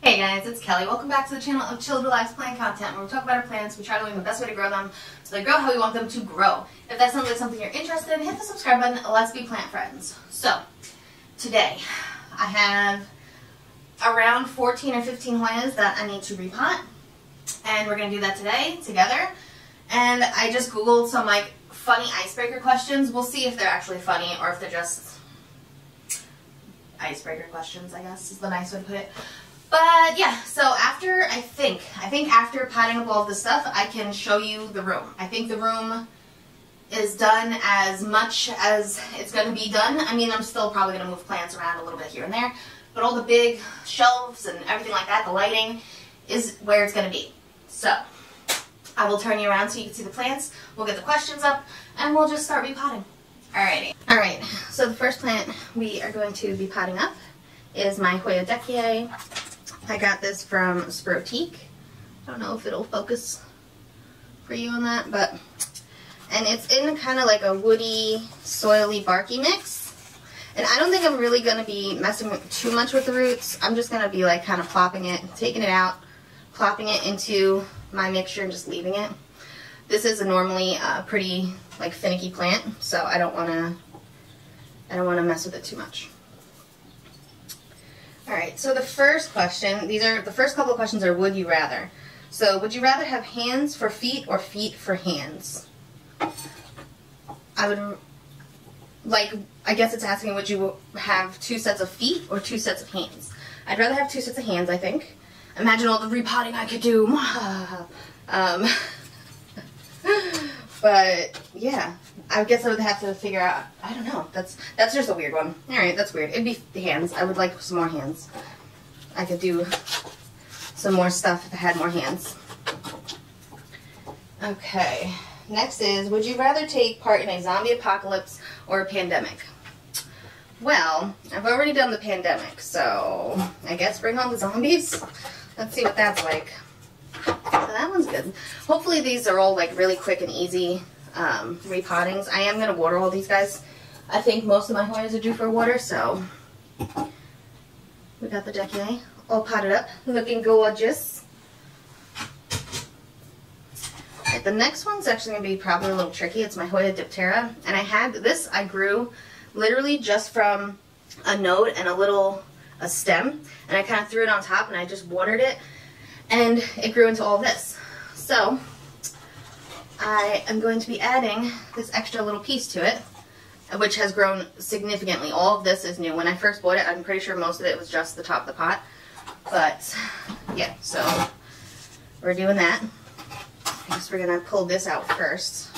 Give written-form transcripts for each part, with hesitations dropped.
Hey guys, it's Kelly. Welcome back to the channel of Chilled Relaxed Plant Content, where we talk about our plants, we try to learn the best way to grow them so they grow how we want them to grow. If that sounds like something you're interested in, hit the subscribe button. Let's be plant friends. So, today I have around 14 or 15 Hoyas that I need to repot, and we're going to do that today together. And I just googled some funny icebreaker questions. We'll see if they're actually funny or if they're just icebreaker questions, I guess is the nice way to put it. But yeah, so after, I think after potting up all of this stuff, I can show you the room. I think the room is done as much as it's going to be done. I mean, I'm still probably going to move plants around a little bit here and there, but all the big shelves and everything like that, the lighting, is where it's going to be. So, I will turn you around so you can see the plants, we'll get the questions up, and we'll just start repotting. Alrighty. Alright, so the first plant we are going to be potting up is my Hoya Dekier. I got this from Sprotique. I don't know if it'll focus for you on that, and it's in kind of like a woody, soily, barky mix. And I don't think I'm really going to be messing too much with the roots. I'm just going to be kind of plopping it, taking it out, plopping it into my mixture and just leaving it. This is a normally pretty finicky plant, so I don't want to mess with it too much. Alright, so the first question, the first couple of questions are would you rather. So, would you rather have hands for feet or feet for hands? I guess it's asking would you have 2 sets of feet or 2 sets of hands? I'd rather have 2 sets of hands, I think. Imagine all the repotting I could do. But yeah, I guess I would have to figure out, I don't know, that's just a weird one. Alright, that's weird. It'd be hands. I would like some more hands. I could do some more stuff if I had more hands. Okay, next is, would you rather take part in a zombie apocalypse or a pandemic? Well, I've already done the pandemic, so I guess bring on the zombies. Let's see what that's like. So that one's good. Hopefully these are all really quick and easy repottings. I am going to water all these guys. I think most of my Hoyas are due for water, so we got the Dekier all potted up, looking gorgeous. Right, the next one's actually going to be probably a little tricky. It's my Hoya Diptera, and I grew literally just from a node and a stem, and I kind of threw it on top and I just watered it, and it grew into all this. So I am going to be adding this extra little piece to it, which has grown significantly. All of this is new. When I first bought it, I'm pretty sure most of it was just the top of the pot. But yeah, so we're doing that. I guess we're going to pull this out first.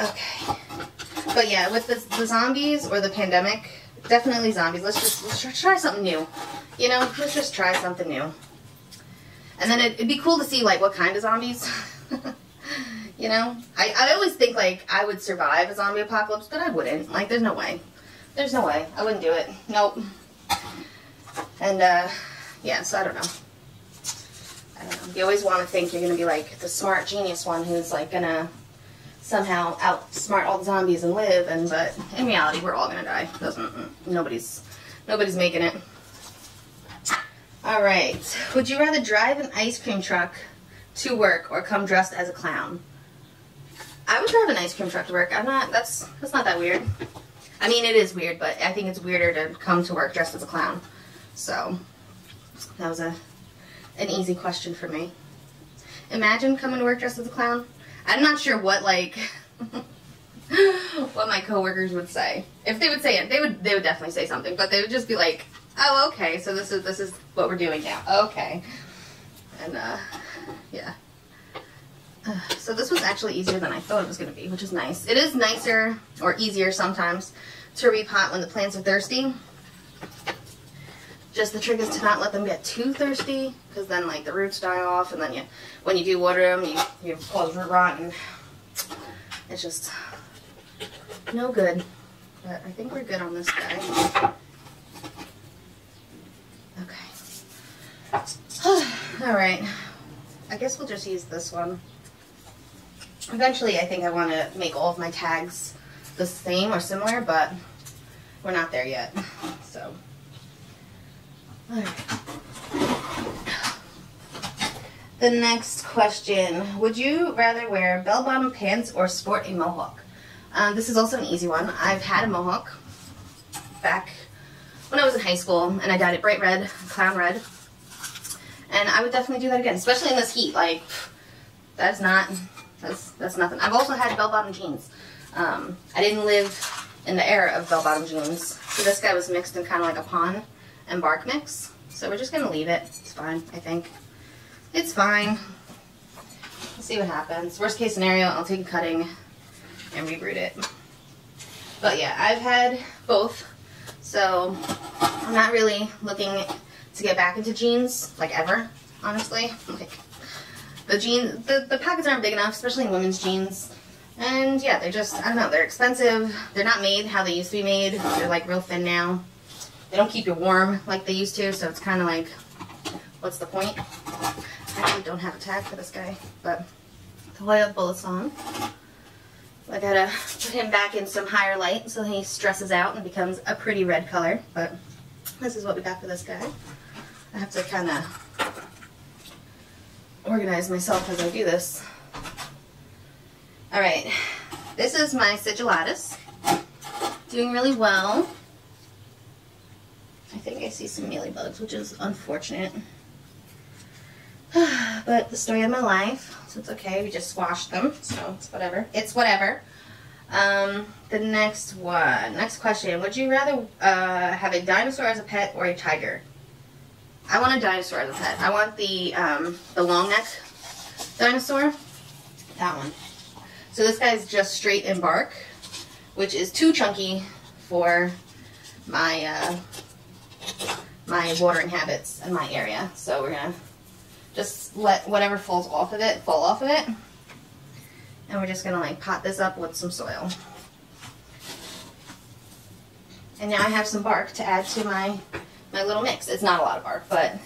Okay. But yeah, with the zombies or the pandemic, definitely zombies. Let's try something new. You know, let's just try something new. And then it'd be cool to see what kind of zombies. You know, I always think I would survive a zombie apocalypse, but I wouldn't. There's no way. There's no way. I wouldn't do it. Nope. And yeah, so I don't know. You always want to think you're gonna be the smart genius one who's gonna somehow outsmart all the zombies and live, but in reality we're all gonna die. Nobody's making it. Alright, would you rather drive an ice cream truck to work or come dressed as a clown? I would drive an ice cream truck to work. That's not that weird. I mean, it is weird, but I think it's weirder to come to work dressed as a clown. So, that was an easy question for me. Imagine coming to work dressed as a clown. I'm not sure what what my coworkers would say. If they would say it, they would definitely say something, but they would just be like, "Oh, okay, so this is what we're doing now." Okay. And yeah. So this was actually easier than I thought it was going to be, which is nice. It is nicer or easier sometimes to repot when the plants are thirsty. Just the trick is to not let them get too thirsty, because then the roots die off, and then when you do water them, you cause root rot, and it's just no good. But I think we're good on this guy. Okay. Alright. I guess we'll just use this one. Eventually, I think I want to make all of my tags the same or similar, but we're not there yet. So, alright. The next question, would you rather wear bell-bottom pants or sport a mohawk? This is also an easy one. I've had a mohawk back when I was in high school, and I dyed it bright red, clown red. And I would definitely do that again, especially in this heat. Like, that's nothing. I've also had bell-bottom jeans. I didn't live in the era of bell-bottom jeans. So this guy was mixed in kind of like a pond and bark mix. So we're just going to leave it. It's fine, I think. It's fine. Let's see what happens. Worst case scenario, I'll take a cutting and rebrood it. But yeah, I've had both. So I'm not really looking to get back into jeans, like ever, honestly. Like, the pockets aren't big enough, especially in women's jeans. And yeah, they're just, I don't know, they're expensive. They're not made how they used to be made. They're like real thin now. They don't keep you warm like they used to, so it's kind of like, what's the point? I actually don't have a tag for this guy, but the Hoya Bullets on. I gotta put him back in some higher light so he stresses out and becomes a pretty red color, but this is what we got for this guy. I have to kind of organize myself as I do this. Alright, this is my Sigillatus. Doing really well. I think I see some mealybugs, which is unfortunate. But the story of my life, so it's okay. We just squashed them, so it's whatever. It's whatever. The next question. Would you rather have a dinosaur as a pet or a tiger? I want a dinosaur as a pet. I want the long neck dinosaur. That one. So this guy's just straight in bark, which is too chunky for my my watering habits in my area. So we're gonna just let whatever falls off of it fall off of it, and we're just gonna like pot this up with some soil. And now I have some bark to add to my little mix. It's not a lot of bark, but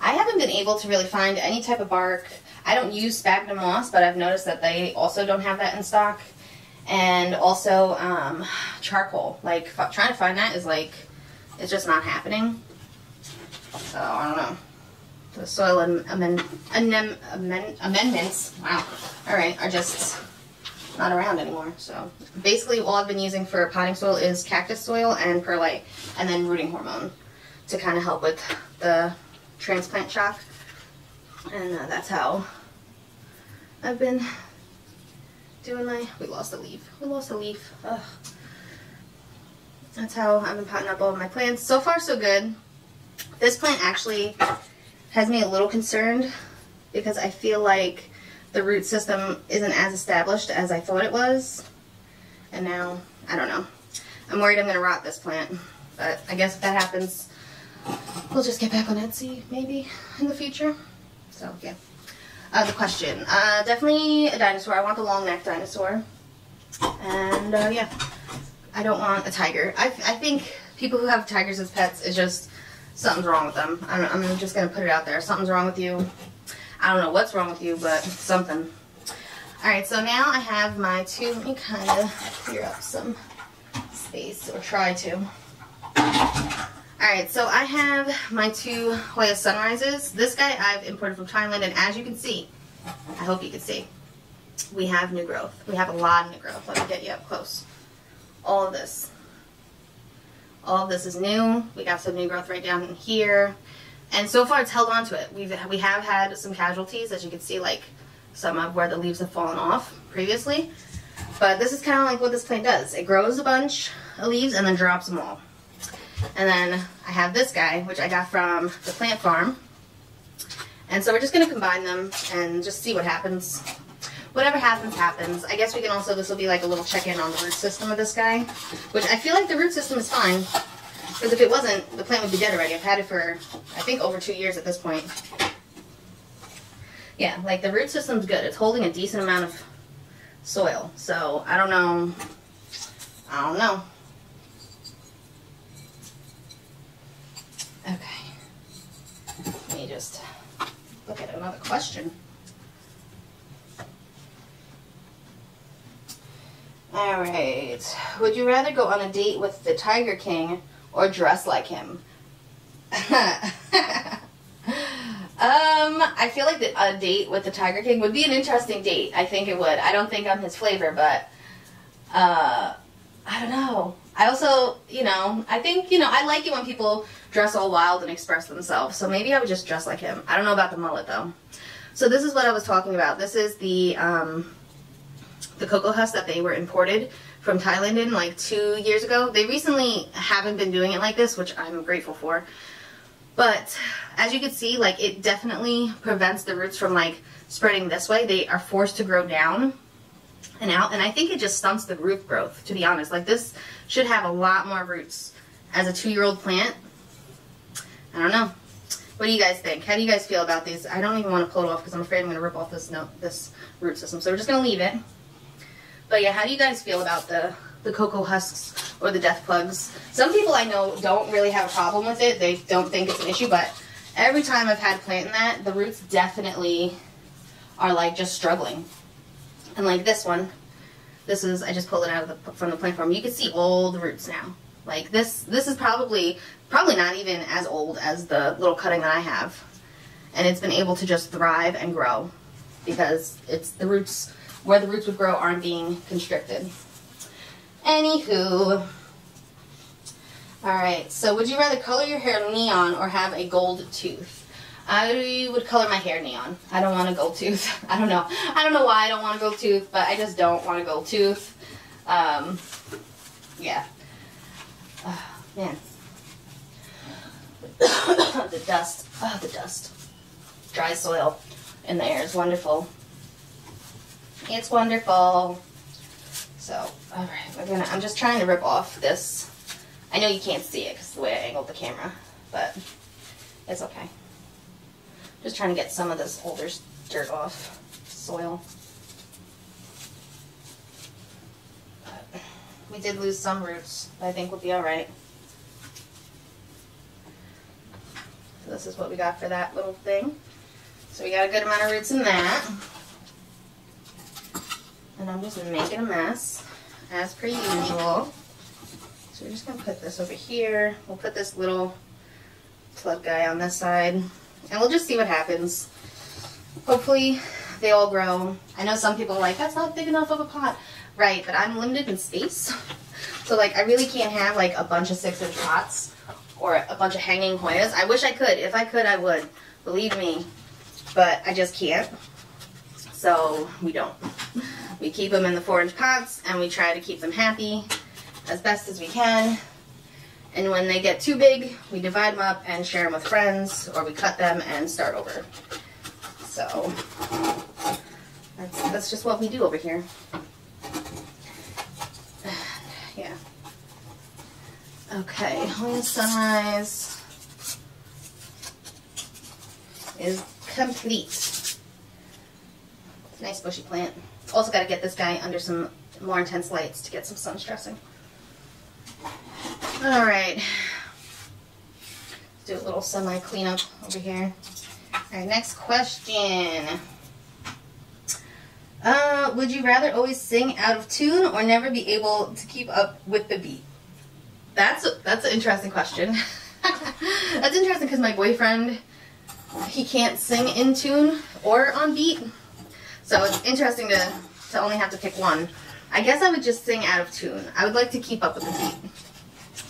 I haven't been able to really find any type of bark. I don't use sphagnum moss, but I've noticed that they also don't have that in stock. And also charcoal. Like, trying to find that is like, it's just not happening. So, I don't know. The soil amendments, wow, alright, are just not around anymore. So, basically all I've been using for potting soil is cactus soil and perlite, and then rooting hormone to kind of help with the transplant shock. And that's how I've been doing my, we lost a leaf. Ugh. That's how I've been potting up all of my plants. So far so good. This plant actually has me a little concerned because I feel like the root system isn't as established as I thought it was. And now, I don't know. I'm worried I'm going to rot this plant. But I guess if that happens, we'll just get back on Etsy maybe in the future. So, yeah. The question. Definitely a dinosaur. I want the long neck dinosaur. And, yeah. I don't want a tiger. I think people who have tigers as pets is just, something's wrong with them. I'm just going to put it out there. Something's wrong with you. I don't know what's wrong with you, but something. Alright, so now I have my two, let me kind of clear up some space, or try to. Alright, so I have my two Hoya Sunrises. This guy I've imported from Thailand, and as you can see, I hope you can see, we have new growth. We have a lot of new growth. Let me get you up close. All of this. All of this is new. We got some new growth right down in here. And so far it's held on to it. We have had some casualties, as you can see, like some of where the leaves have fallen off previously. But this is kind of like what this plant does. It grows a bunch of leaves and then drops them all. And then I have this guy, which I got from the plant farm. And so we're just going to combine them and just see what happens. Whatever happens, happens. I guess we can also, this will be like a little check-in on the root system of this guy. Which I feel like the root system is fine. Because if it wasn't, the plant would be dead already. I've had it for, I think, over 2 years at this point. Yeah, like the root system's good. It's holding a decent amount of soil. So, I don't know. Okay. Let me just look at another question. Alright. Would you rather go on a date with the Tiger King or dress like him? I I feel like a date with the Tiger King would be an interesting date. I think it would. I don't think I'm his flavor, but I don't know. I also, you know, I think, you know, I like it when people dress all wild and express themselves. So maybe I would just dress like him. I don't know about the mullet though. So this is what I was talking about. This is the cocoa husk that they were imported from Thailand in like 2 years ago. They recently haven't been doing it like this, which I'm grateful for. But as you can see, like it definitely prevents the roots from like spreading this way. They are forced to grow down and out, and I think it just stunts the root growth, to be honest. Like this should have a lot more roots as a 2-year-old plant. I don't know. What do you guys think? How do you guys feel about these? I don't even want to pull it off because I'm afraid I'm going to rip off this root system. So we're just going to leave it. But yeah, how do you guys feel about the cocoa husks or the death plugs? Some people I know don't really have a problem with it. They don't think it's an issue, but every time I've had planting that, the roots definitely are like just struggling. And like this one, I just pulled it out of from the plant farm. You can see all the roots now. Like this is probably not even as old as the little cutting that I have. And it's been able to just thrive and grow because it's the roots, where the roots would grow aren't being constricted. Anywho. Alright, so would you rather color your hair neon or have a gold tooth? I would color my hair neon. I don't want a gold tooth. I don't know. I don't know why I don't want a gold tooth, but I just don't want a gold tooth. Yeah. Man. The dust. Oh, the dust. Dry soil in the air is wonderful. It's wonderful. So, alright, I'm just trying to rip off this. I know you can't see it because of the way I angled the camera, but it's okay. Just trying to get some of this older dirt off, soil. But we did lose some roots, but I think we'll be alright. So this is what we got for that little thing. So we got a good amount of roots in that. And I'm just making a mess, as per usual. So we're just going to put this over here. We'll put this little plug guy on this side. And we'll just see what happens. Hopefully they all grow. I know some people are like, that's not big enough of a pot. Right, but I'm limited in space. So like I really can't have like a bunch of 6-inch pots or a bunch of hanging Hoyas. I wish I could. If I could, I would. Believe me. But I just can't. So we don't. We keep them in the 4-inch pots and we try to keep them happy as best as we can. And when they get too big, we divide them up and share them with friends, or we cut them and start over. So that's just what we do over here. Yeah. Okay, Hoya Sunrise is complete. It's a nice bushy plant. Also got to get this guy under some more intense lights to get some sun stressing. Alright, let's do a little semi-cleanup over here. Alright, next question. Would you rather always sing out of tune or never be able to keep up with the beat? That's an interesting question. That's interesting because my boyfriend, he can't sing in tune or on beat. So it's interesting to only have to pick one. I guess I would just sing out of tune. I would like to keep up with the beat.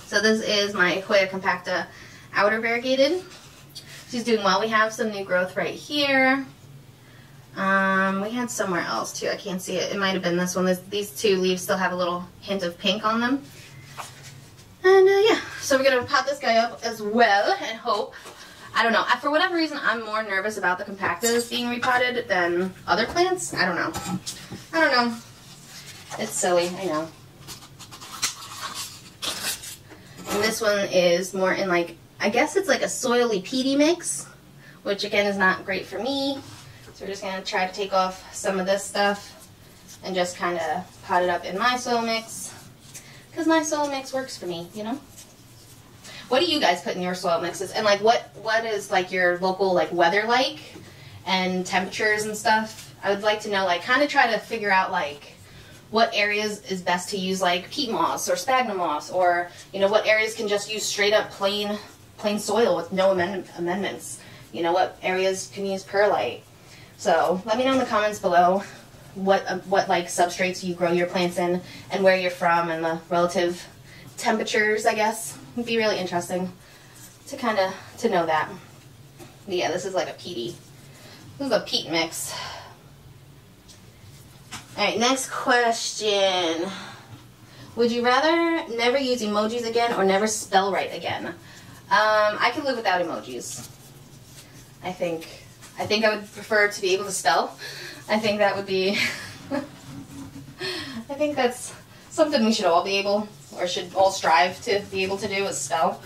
So this is my Hoya compacta outer variegated. She's doing well. We have some new growth right here. We had somewhere else too. I can't see it. It might have been this one. These two leaves still have a little hint of pink on them. And yeah, so we're going to pot this guy up as well and hope. I don't know. For whatever reason, I'm more nervous about the compactas being repotted than other plants. I don't know. I don't know. It's silly, I know. And this one is more in like, I guess it's like a soily peaty mix, which again is not great for me. So we're just going to try to take off some of this stuff and just kind of pot it up in my soil mix. Because my soil mix works for me, you know? What do you guys put in your soil mixes? And like what is like your local like weather like and temperatures and stuff? I would like to know, like kind of try to figure out like what areas is best to use like peat moss or sphagnum moss, or you know what areas can just use straight up plain soil with no amendments. You know, what areas can use perlite? So let me know in the comments below what like substrates you grow your plants in and where you're from and the relative temperatures, I guess. It'd be really interesting to kind of to know that. But yeah, this is like a peaty. This is a peat mix. Alright, next question. Would you rather never use emojis again or never spell right again? I could live without emojis. I think I would prefer to be able to spell. I think that would be I think that's something we should all be able, or should all strive to be able to do, is spell.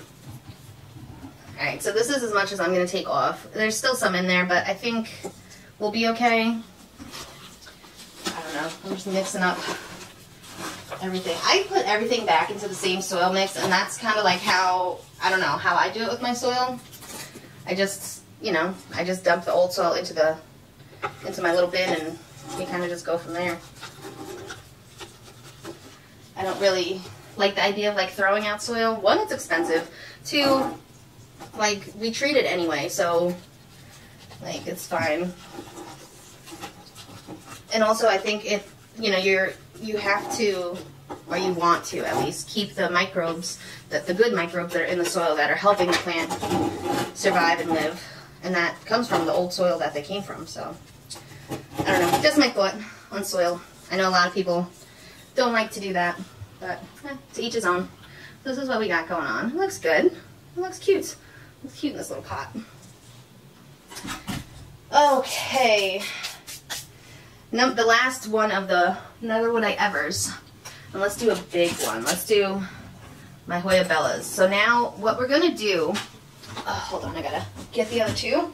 Alright, so this is as much as I'm going to take off. There's still some in there, but I think we'll be okay. I don't know. I'm just mixing up everything. I put everything back into the same soil mix, and that's kind of like how, I don't know, how I do it with my soil. I just, you know, I just dump the old soil into my little bin, and we kind of just go from there. I don't really like the idea of like throwing out soil. One, it's expensive. Two, like, we treat it anyway, so like it's fine. And also, I think if you know you have to, or you want to at least, keep the microbes, the good microbes that are in the soil that are helping the plant survive and live, and that comes from the old soil that they came from. So I don't know, just my thought on soil. I know a lot of people don't like to do that, but to each his own. This is what we got going on. It looks good. It looks cute. It's cute in this little pot. Okay. The last one of the Never Would I Evers. And let's do a big one. Let's do my Hoya Bellas. So now what we're going to do, hold on, I gotta get the other two.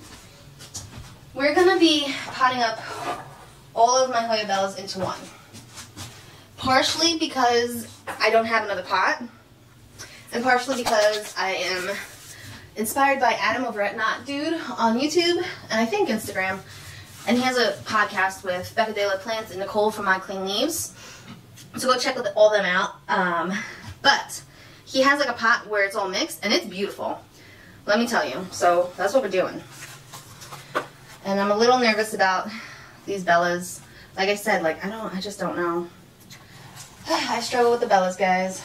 We're going to be potting up all of my Hoya Bellas into one. Partially because I don't have another pot, and partially because I am inspired by Adam over at Not Dude on YouTube, and I think Instagram, and he has a podcast with Becca De La Plants and Nicole from My Clean Leaves, so go check all them out. But he has like a pot where it's all mixed, and it's beautiful, let me tell you. So that's what we're doing, and I'm a little nervous about these Bellas. Like I said, like I just don't know. I struggle with the Bellas, guys.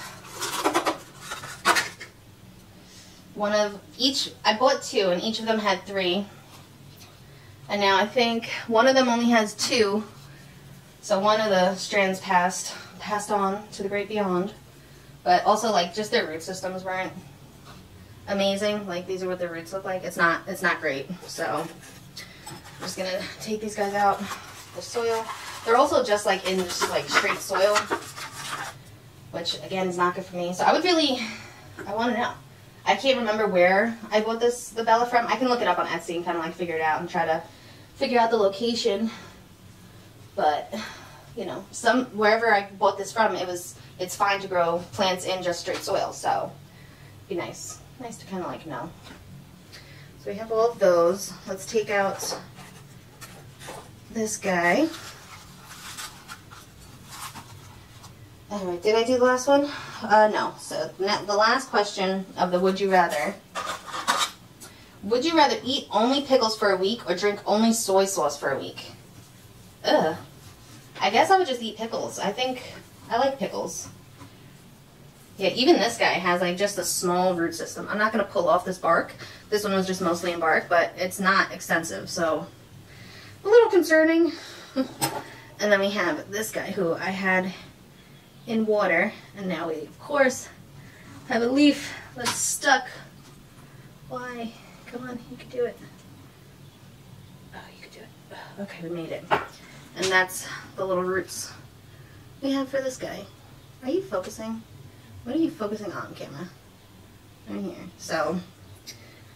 One of each, I bought two, and each of them had 3. And now I think one of them only has 2. So one of the strands passed on to the great beyond. But also, like, just their root systems weren't amazing. Like, these are what their roots look like. It's not great. So I'm just gonna take these guys out the soil. They're also just like in just like straight soil, which again is not good for me. So I want to know. I can't remember where I bought the Bella from. I can look it up on Etsy and kind of like figure it out and try to figure out the location. But, you know, wherever I bought this from, it's fine to grow plants in just straight soil. So it'd be nice to kind of like know. So we have all of those. Let's take out this guy. Alright, did I do the last one? No. So the last question of the would you rather. Would you rather eat only pickles for a week or drink only soy sauce for a week? Ugh. I guess I would just eat pickles. I think I like pickles. Yeah, even this guy has like just a small root system. I'm not going to pull off this bark. This one was just mostly in bark, but it's not extensive, so a little concerning. And then we have this guy who I had in water, and now we of course have a leaf that's stuck. Why? Come on, you can do it. Oh, you can do it. Okay, we made it. And that's the little roots we have for this guy. Are you focusing? What are you focusing on, camera? Right here. So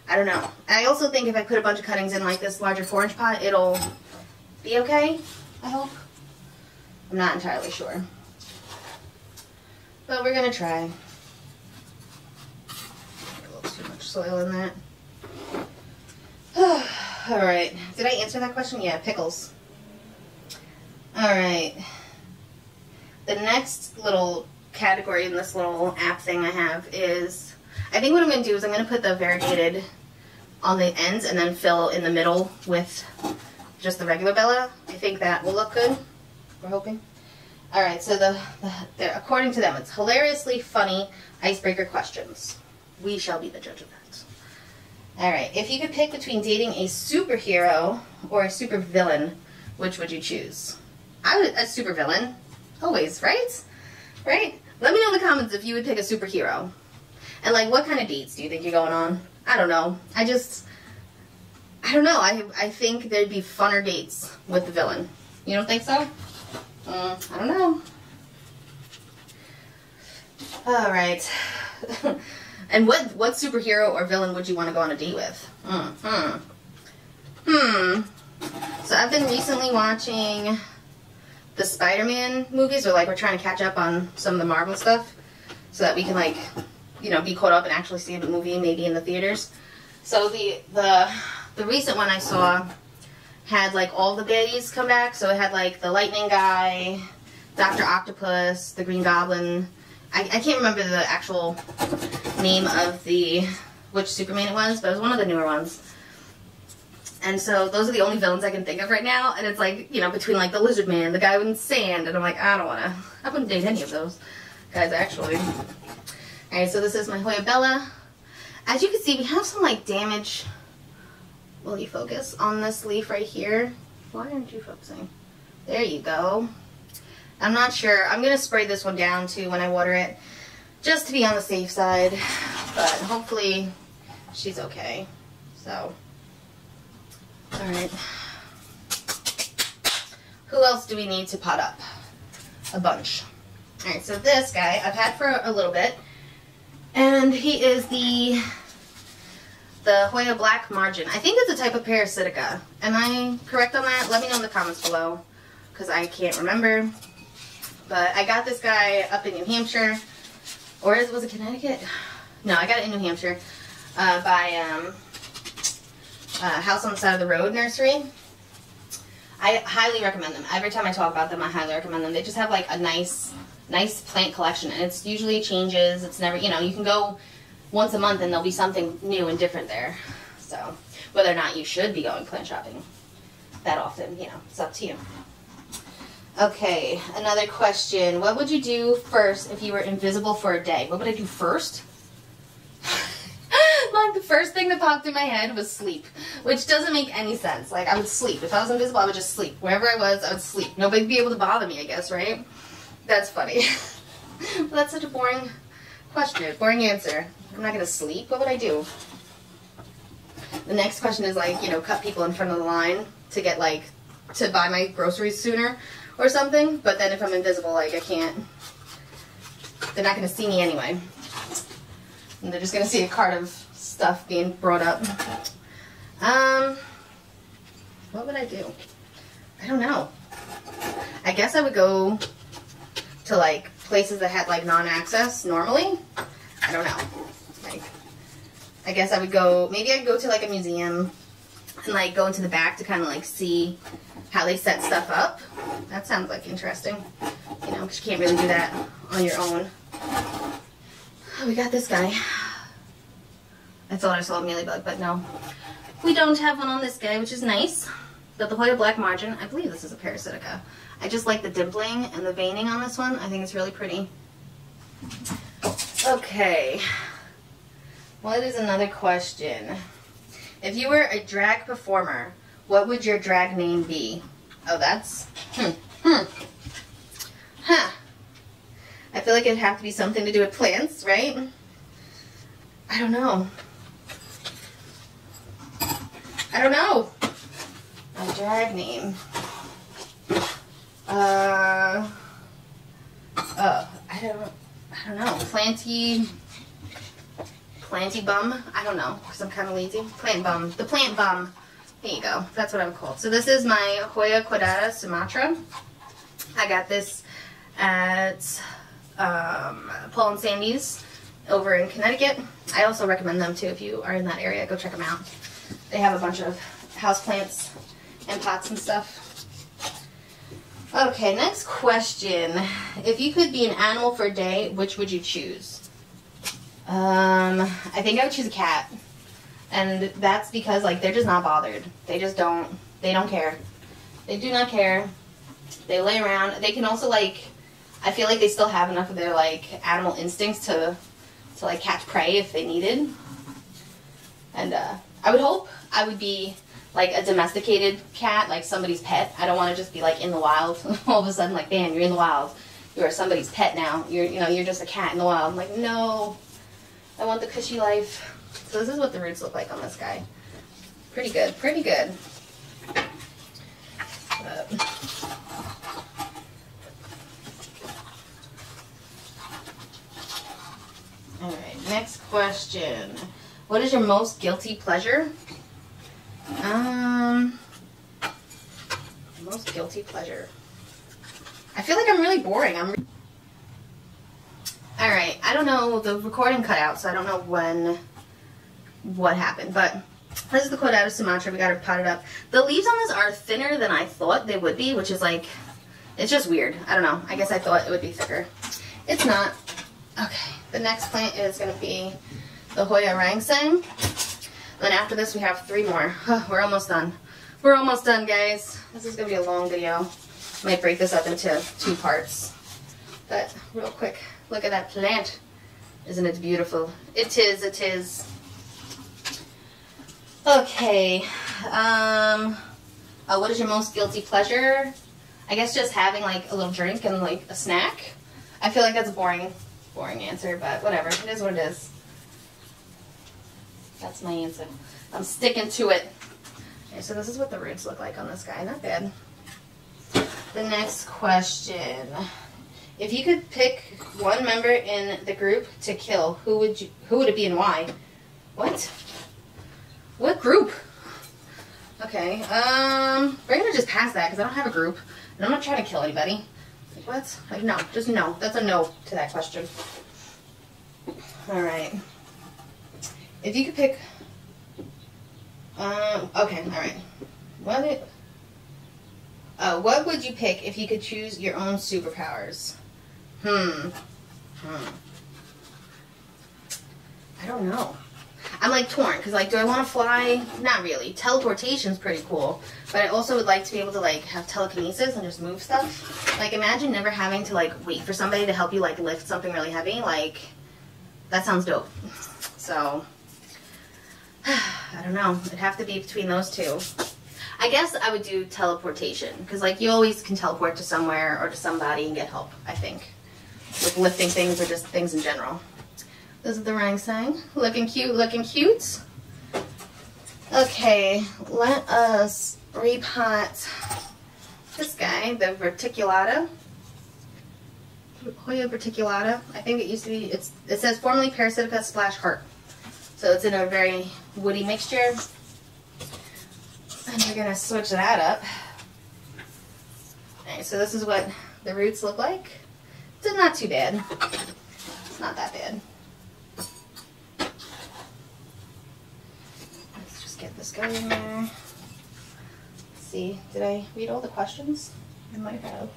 I don't know. I also think if I put a bunch of cuttings in like this larger 4-inch pot, it'll be okay, I hope. I'm not entirely sure. But we're going to try. A little too much soil in that. Alright. Did I answer that question? Yeah, pickles. Alright. The next little category in this little app thing I have is, I think what I'm going to do is I'm going to put the variegated on the ends and then fill in the middle with just the regular Bella. I think that will look good. We're hoping. Alright, so according to them, it's hilariously funny icebreaker questions. We shall be the judge of that. Alright, if you could pick between dating a superhero or a supervillain, which would you choose? A supervillain. Always, right? Right? Let me know in the comments if you would pick a superhero. And like, what kind of dates do you think you're going on? I don't know. I don't know. I think there'd be funner dates with the villain. You don't think so? I don't know. Alright. And what superhero or villain would you want to go on a date with? So I've been recently watching the Spider-Man movies, or like we're trying to catch up on some of the Marvel stuff so that we can like, you know, be caught up and actually see the movie maybe in the theaters. So the recent one I saw had like all the baddies come back. So it had like the Lightning guy, Dr. Octopus, the Green Goblin. I can't remember the actual name of which Superman it was, but it was one of the newer ones. And so those are the only villains I can think of right now. And it's like, you know, between like the Lizard Man, the guy with sand, and I'm like, I wouldn't date any of those guys actually. Alright, so this is my Hoya Bella. As you can see, we have some like damage. Will you focus on this leaf right here? Why aren't you focusing? There you go. I'm not sure. I'm going to spray this one down too when I water it, just to be on the safe side. But hopefully she's okay. So, alright. Who else do we need to pot up? A bunch. Alright, so this guy I've had for a little bit. And he is the Hoya Black Margin. I think it's a type of Parasitica. Am I correct on that? Let me know in the comments below, because I can't remember. But I got this guy up in New Hampshire. Or was it Connecticut? No, I got it in New Hampshire by House on the Side of the Road nursery. I highly recommend them. Every time I talk about them, I highly recommend them. They just have like a nice plant collection, and it's usually changes. It's never, you know, you can go once a month and there'll be something new and different there. So whether or not you should be going plant shopping that often, you know, it's up to you. Okay, another question. What would you do first if you were invisible for a day? What would I do first? Like, the first thing that popped in my head was sleep, which doesn't make any sense. Like, I would sleep. If I was invisible, I would just sleep. Wherever I was, I would sleep. Nobody'd be able to bother me, I guess, right? That's funny. Well, that's such a boring question, boring answer. I'm not going to sleep. What would I do? The next question is, like, you know, cut people in front of the line to get, like, to buy my groceries sooner or something. But then if I'm invisible, like, I can't. They're not going to see me anyway. And they're just going to see a cart of stuff being brought up. What would I do? I don't know. I guess I would go to, like, places that had, like, non-access normally. I don't know. Like, I guess I would go, maybe I'd go to, like, a museum and, like, go into the back to kind of, like, see how they set stuff up. That sounds, like, interesting. You know, because you can't really do that on your own. Oh, we got this guy. I thought I saw a mealybug, but no. We don't have one on this guy, which is nice. But the Hoya Black Margin, I believe this is a Parasitica. I just like the dimpling and the veining on this one. I think it's really pretty. Okay. What is another question? If you were a drag performer, what would your drag name be? Oh, that's... Huh. I feel like it'd have to be something to do with plants, right? I don't know. I don't know. A drag name. I don't know. Planty bum? I don't know, because I'm kind of lazy. Plant bum. The plant bum. There you go. That's what I'm called. So this is my Hoya Quadrata Sumatra. I got this at Paul and Sandy's over in Connecticut. I also recommend them too if you are in that area. Go check them out. They have a bunch of houseplants and pots and stuff. Okay, next question. If you could be an animal for a day, which would you choose? I think I would choose a cat. And that's because, like, they're just not bothered. They don't care. They do not care. They lay around. They can also, like, I feel like they still have enough of their, like, animal instincts to like, catch prey if they needed. And I would hope I would be, like, a domesticated cat, like somebody's pet. I don't want to just be, like, in the wild. All of a sudden, like, bam, you're in the wild. You're somebody's pet now. You're just a cat in the wild. I'm like, no. I want the cushy life. So this is what the roots look like on this guy. Pretty good, pretty good. Alright, next question. What is your most guilty pleasure? Most guilty pleasure. I feel like I'm really boring. Alright, I don't know, the recording cut out, so I don't know what happened, but this is the quote out of Sumatra. We got her potted up. The leaves on this are thinner than I thought they would be, which is like, it's just weird. I don't know. I guess I thought it would be thicker. It's not. Okay, the next plant is going to be the Hoya Rangsang. Then after this we have 3 more. We're almost done. We're almost done, guys. This is going to be a long video. I might break this up into 2 parts. But real quick, look at that plant. Isn't it beautiful? It is, it is. Okay. What is your most guilty pleasure? I guess just having like a little drink and like a snack. I feel like that's a boring answer, but whatever. It is what it is. That's my answer. I'm sticking to it. Okay, so this is what the roots look like on this guy. Not bad. The next question. If you could pick one member in the group to kill, who would it be and why? What? What group? Okay, we're gonna just pass that because I don't have a group and I'm not trying to kill anybody. Like, what? Like, no, just no. That's a no to that question. Alright. If you could pick, okay, alright. What would you pick if you could choose your own superpowers? I don't know. I'm like torn because like, do I want to fly? Not really. Teleportation's pretty cool, but I also would like to be able to like have telekinesis and just move stuff. Like, imagine never having to like wait for somebody to help you like lift something really heavy. Like, that sounds dope. So I don't know. It'd have to be between those 2. I guess I would do teleportation because like you always can teleport to somewhere or to somebody and get help, I think, with lifting things or just things in general. This is the Rangsang. Looking cute, looking cute. Okay, let us repot this guy, the verticulata. Hoya verticulata. I think it used to be, it says formerly Parasitica / heart. So it's in a very woody mixture. And we're going to switch that up. Alright, so this is what the roots look like. It's not too bad. It's not that bad. Let's just get this guy in there. Let's see, did I read all the questions? I might have.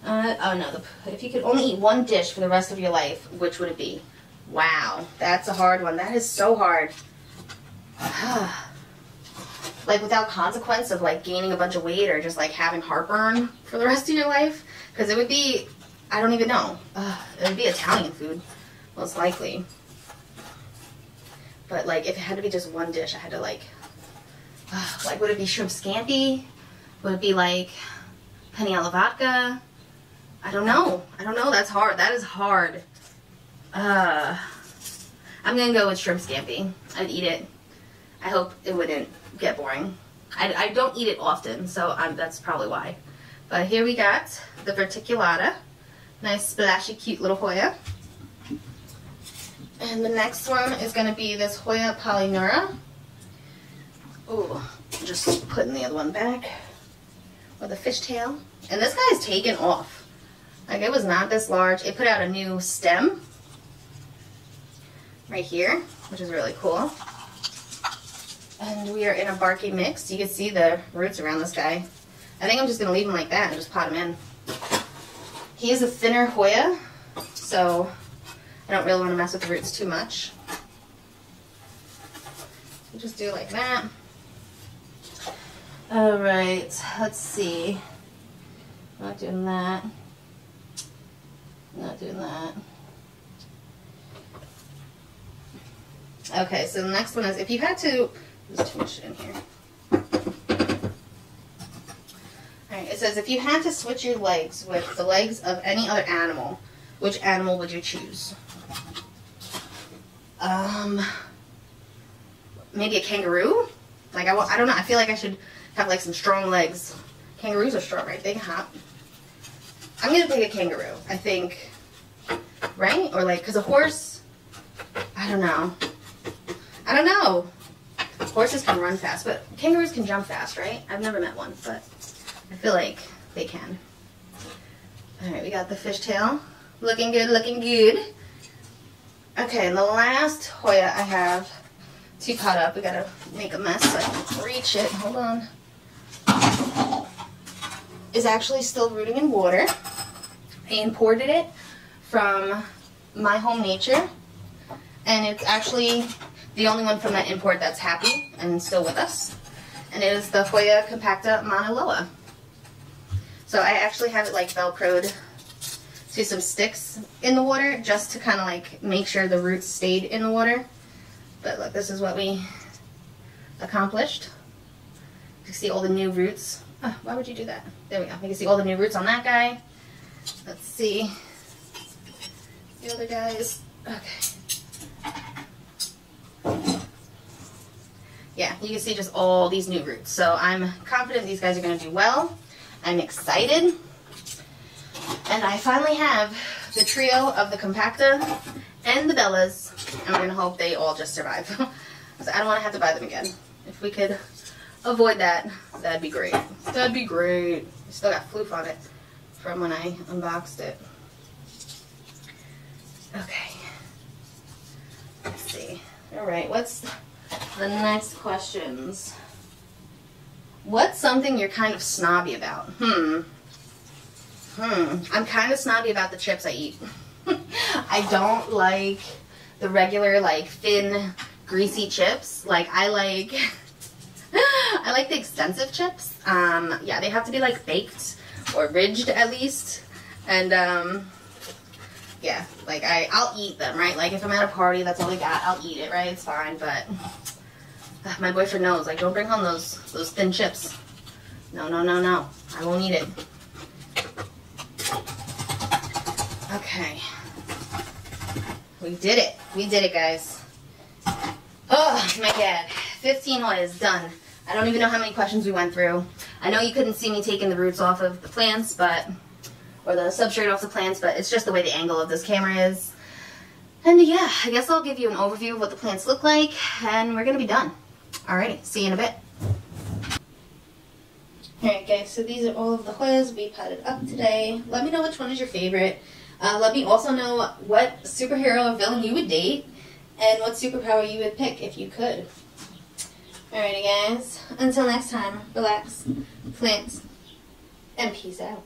Oh no, if you could only eat one dish for the rest of your life, which would it be? Wow, that's a hard one. That is so hard. Like, without consequence of like gaining a bunch of weight or just like having heartburn for the rest of your life, because it would be, I don't even know. It would be Italian food, most likely. But like, if it had to be just one dish, I had to like would it be shrimp scampi? Would it be like penne alla vodka? I don't know. I don't know. That's hard. That is hard. I'm gonna go with shrimp scampi. I'd eat it. I hope it wouldn't get boring. I don't eat it often, so that's probably why. But here we got the verticulata. Nice, splashy, cute little Hoya. And the next one is going to be this Hoya polynura. Ooh, just putting the other one back. With a fishtail. And this guy is taken off. Like, it was not this large. It put out a new stem. Right here, which is really cool. And we are in a barky mix. You can see the roots around this guy. I think I'm just going to leave him like that and just pot him in. He is a thinner Hoya, so I don't really want to mess with the roots too much. we'll just do like that. Alright, let's see. Not doing that. Not doing that. Okay, so the next one is if you had to, there's too much in here. Alright, it says if you had to switch your legs with the legs of any other animal, which animal would you choose? Maybe a kangaroo? Like, I don't know, I feel like I should have like some strong legs. Kangaroos are strong, right? They can hop. I'm gonna pick a kangaroo, I think. Right? Or like, cause a horse, I don't know. I don't know. Horses can run fast, but kangaroos can jump fast, right? I've never met one, but I feel like they can. Alright, we got the fishtail. Looking good, looking good. Okay, and the last Hoya I have too caught up. We gotta make a mess so I can reach it. Hold on. Is actually still rooting in water. I imported it from My Home Nature, and it's actually the only one from that import that's happy and still with us, and it is the Hoya compacta Mauna Loa. So I actually have it like velcroed to some sticks in the water just to kind of like make sure the roots stayed in the water. But look, this is what we accomplished. You can see all the new roots. Oh, why would you do that? There we go. You can see all the new roots on that guy. Let's see the other guys. Okay. Yeah, you can see just all these new roots. So I'm confident these guys are going to do well. I'm excited. And I finally have the trio of the compacta and the Bellas. And we're going to hope they all just survive. I don't want to have to buy them again. If we could avoid that, that'd be great. That'd be great. Still got floof on it from when I unboxed it. Okay. Let's see. Alright, what's the next questions? What's something you're kind of snobby about? I'm kind of snobby about the chips I eat. I don't like the regular, like, thin, greasy chips. Like, I like the extensive chips. Yeah, they have to be, like, baked or ridged at least. And, yeah, like, I'll eat them, right? Like, if I'm at a party, that's all they got, I'll eat it, right? It's fine, but my boyfriend knows, like, don't bring home those thin chips. No, no, no, no. I won't eat it. Okay. We did it. We did it, guys. Oh, my God. 15 Hoyas done. I don't even know how many questions we went through. I know you couldn't see me taking the roots off of the plants, but, or the substrate off the plants, but it's just the way the angle of this camera is. And yeah, I guess I'll give you an overview of what the plants look like, and we're going to be done. Alrighty, see you in a bit. Alright guys, so these are all of the Hoyas we potted up today. Let me know which one is your favorite. Let me also know what superhero or villain you would date, and what superpower you would pick if you could. Alrighty guys, until next time, relax, plant, and peace out.